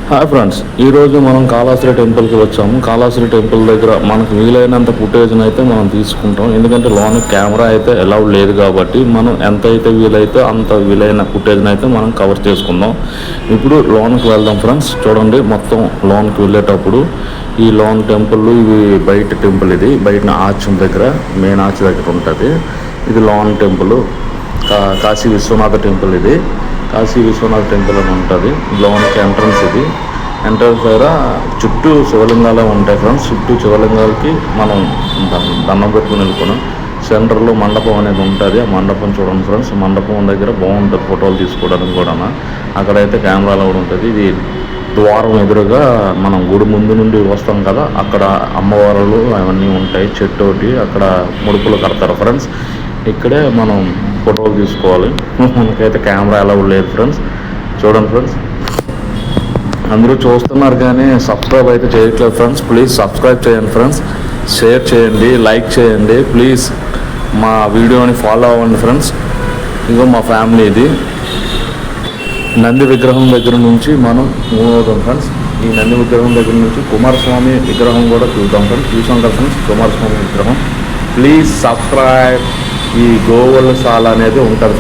Hi friends, ఈరోజు మనం కాళహస్తి టెంపుల్కి వచ్చాము. కాళహస్తి టెంపుల్ దగ్గర మనకు వీలైనంత ఫుటేజ్ని అయితే మనం తీసుకుంటాం. ఎందుకంటే లోన్ కెమెరా అయితే అలౌడ్ లేదు కాబట్టి మనం ఎంత అయితే వీలైతే అంత వీలైన ఫుటేజ్ని అయితే మనం కవర్ చేసుకుందాం. ఇప్పుడు లోన్కి వెళ్దాం ఫ్రెండ్స్. చూడండి, మొత్తం లోన్కి వెళ్ళేటప్పుడు ఈ లోన్ టెంపుల్, ఇవి బయట టెంపుల్, ఇది బయట ఆర్చ్ దగ్గర, మెయిన్ ఆర్చ్ దగ్గర ఉంటుంది. ఇది lone temple, Kashi Vishwanath temple. ఇది కాశీ విశ్వనాథ టెంపుల్ అని ఉంటుంది. లోన్కి ఎంట్రన్స్. ఇది ఎంట్రన్స్ దగ్గర చుట్టూ శివలింగాలే ఉంటాయి ఫ్రెండ్స్. చుట్టూ శివలింగాలకి మనం దండం పెట్టుకుని వెళ్ళుకున్నాం. సెంటర్లో మండపం అనేది ఉంటుంది. ఆ మండపం చూడండి ఫ్రెండ్స్. మండపం దగ్గర బాగుంటుంది ఫోటోలు తీసుకోవడానికి కూడా. అక్కడైతే కెమెరాలు కూడా ఉంటుంది. ఇది ద్వారం ఎదురుగా మనం గుడి ముందు నుండి వస్తాం కదా, అక్కడ అమ్మవారులు అవన్నీ ఉంటాయి. చెట్టు ఒకటి, అక్కడ ముడుపులు కడతారు ఫ్రెండ్స్. ఇక్కడే మనం ఫోటోలు తీసుకోవాలి. మనకైతే కెమెరా అలౌడ్ లేదు ఫ్రెండ్స్. చూడండి ఫ్రెండ్స్, అందరూ చూస్తున్నారు కానీ సబ్స్క్రైబ్ అయితే చేయట్లేదు ఫ్రెండ్స్. ప్లీజ్ సబ్స్క్రైబ్ చేయండి ఫ్రెండ్స్. షేర్ చేయండి, లైక్ చేయండి ప్లీజ్. మా వీడియోని ఫాలో అవ్వండి ఫ్రెండ్స్. ఇదిగో మా ఫ్యామిలీ. ఇది నంది విగ్రహం దగ్గర నుంచి మనం మూవ్ అవుతాం ఫ్రెండ్స్. ఈ నంది విగ్రహం దగ్గర నుంచి కుమారస్వామి విగ్రహం కూడా చూద్దాం ఫ్రెండ్స్. చూసాం కదా ఫ్రెండ్స్, కుమారస్వామి విగ్రహం. Please subscribe. ఈ గోవుల సాల అనేది ఉంటుంది ఫ్రెండ్స్.